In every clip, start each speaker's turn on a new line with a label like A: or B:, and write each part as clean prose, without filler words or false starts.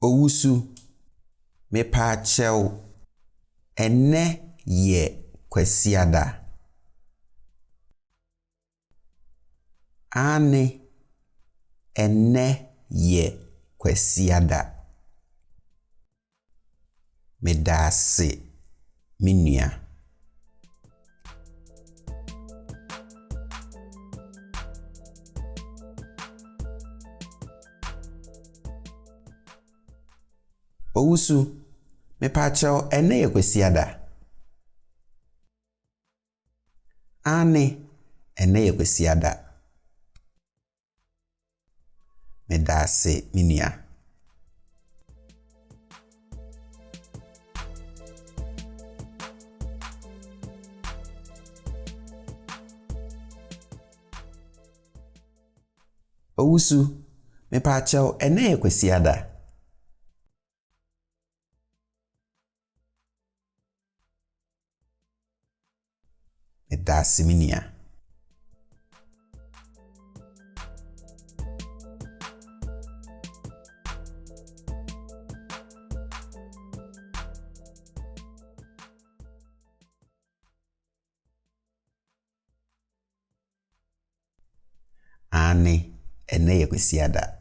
A: Owusu mepa chew ene ye kwesiada. Ane ene ye kwesiada. Medase minua. Owusu mepa chew ene ye kwesiada. Ane ene ye kwesiada. Medase minua. Owusu mepa chew ene ye kwesiada. Medase minua. Ane ene ye kwesiada.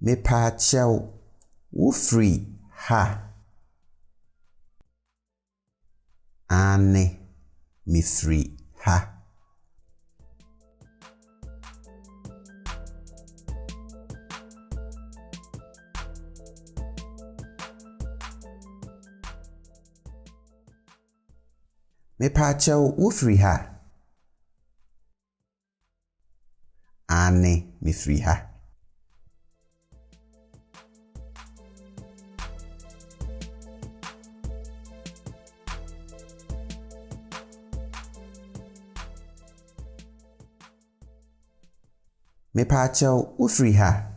A: Mepa chew wo free ha. Ane me free ha. Mepa chew wo free ha. Ane me free ha. Mepa chew wo free ha.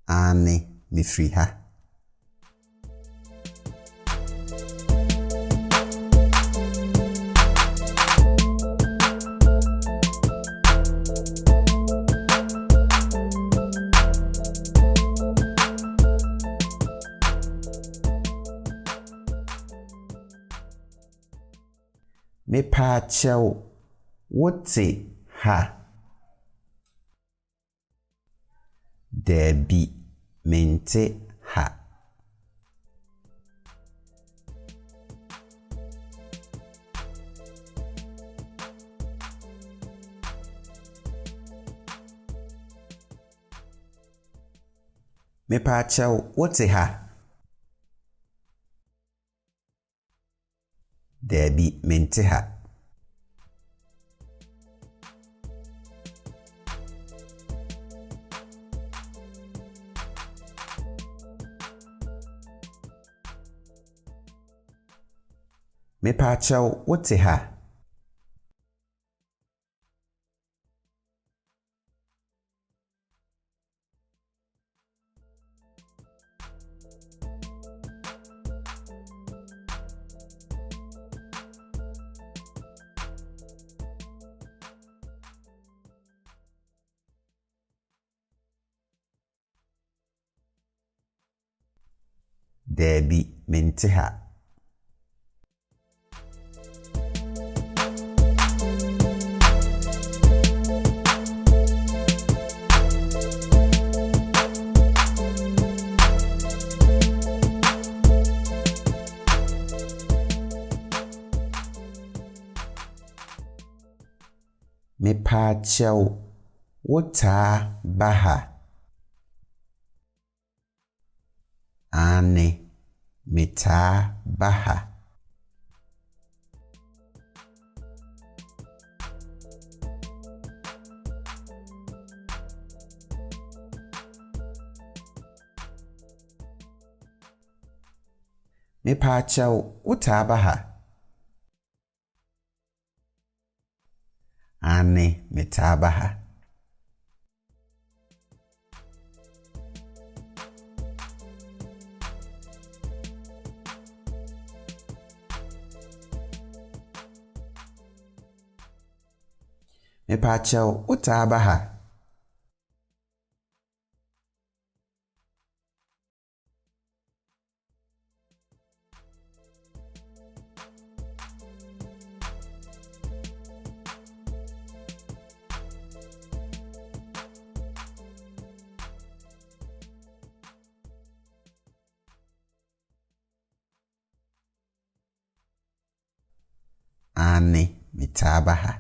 A: Ane me free ha. Mepa chew wote ha. Debi mente ha. Mepa chew wote ha. Debi mente ha. Mepa chew wote ha. Debi mente ha. Mepa chew wota baha. Debi mente ha. Mepa chew wota baha. Ane me free ha. Ane me free ha. Medase minua. Mepa chew wote ha. Ane me free ha. Ane me free ha. Medase minua. Mepa chew wota baha. Debi mente ha. Mepa chew wota baha. Ane metaa baha. Mepakyɛw wotaa baha. Ane metaa baha. Mepakyɛw wotaa baha. Ane metaa baha.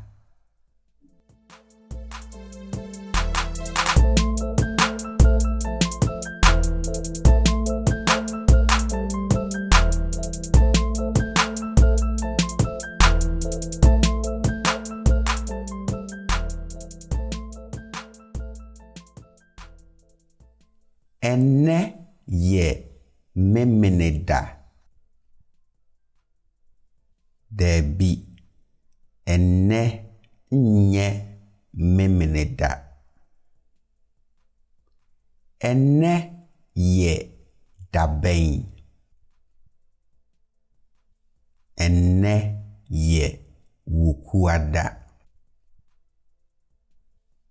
A: Ene ye memeneda. Debi. Ene nye memeneda. Ene ye daben. Ene ye wukuada.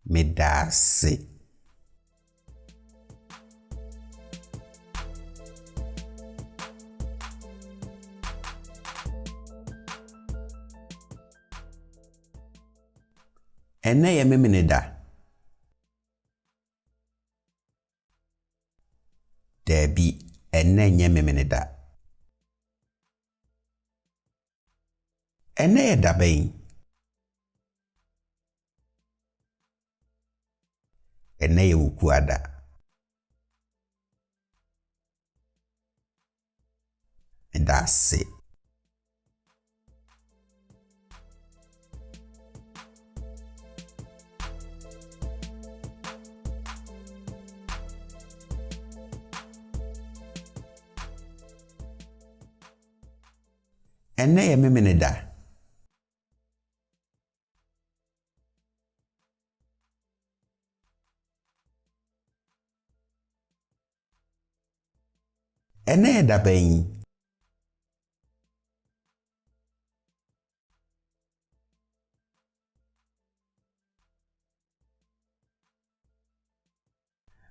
A: Medase. Ene ye memeneda. Debi. Ene nye memeneda. Ene ye daben. Ene ye wukuada. Medase. Ene ye memeneda. Ene ye daben.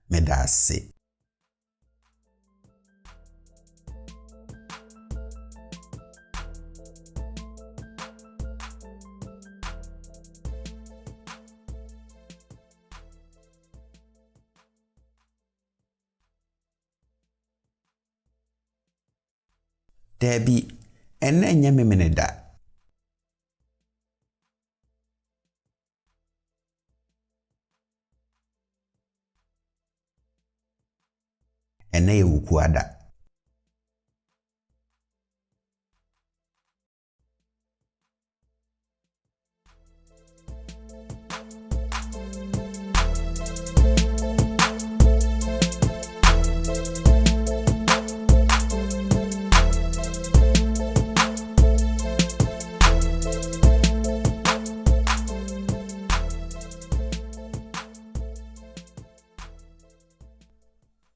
A: Medase. Debi. Ene nye memeneda. Ene ye wukuada.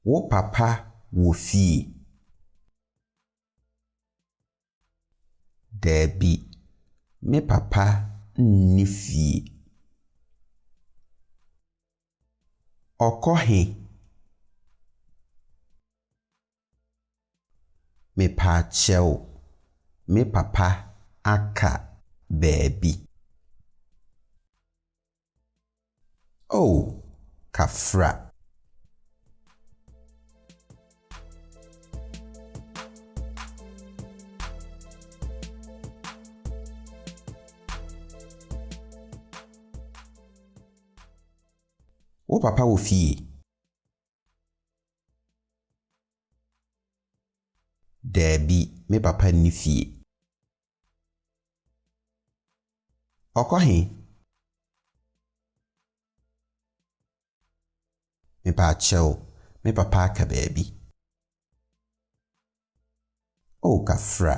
A: Wo papa wo fie. Debi. Me papa nni fie. Okohe. Mepakyɛw. Me papa aka baabi. Oh, kafra. Wo papa wo fie. Dabi, me papa nni fie. Ọkọ he? Me pa akyɛw, me papa aka baabi. O kafra.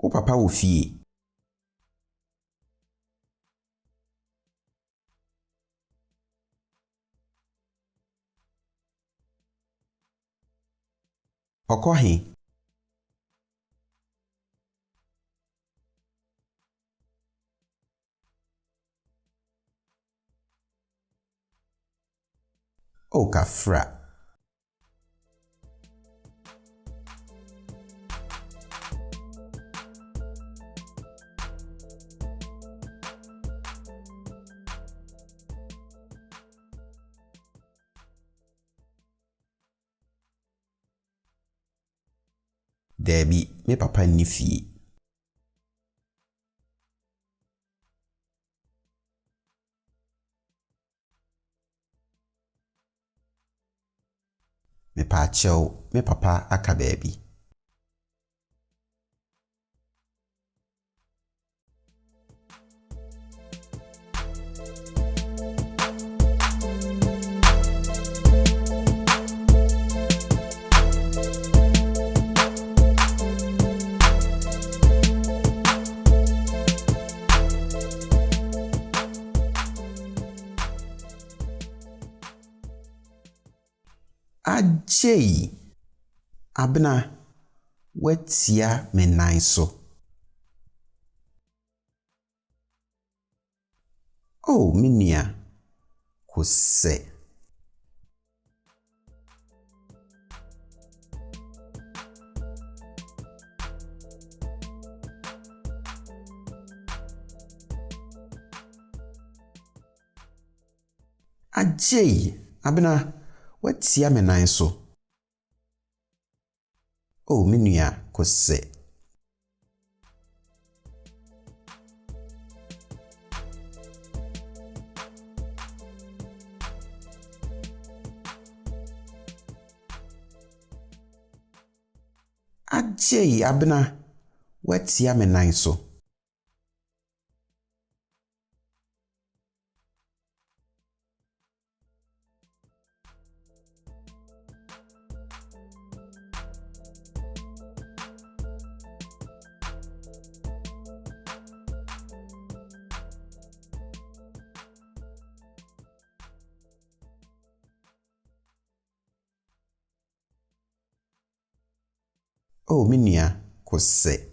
A: O papa wɔ fie. Ọkọ he? O kafra. Dabi, me papa nni fie. Me pa akyɛw, me papa aka baabi. Ajay, abena, watia me nan so. Oh, minia, kose. Ajay, abena, watia me nan so. Oh, minia, kose. Ajay, abena, watia me nan so. Oh, minia, kose.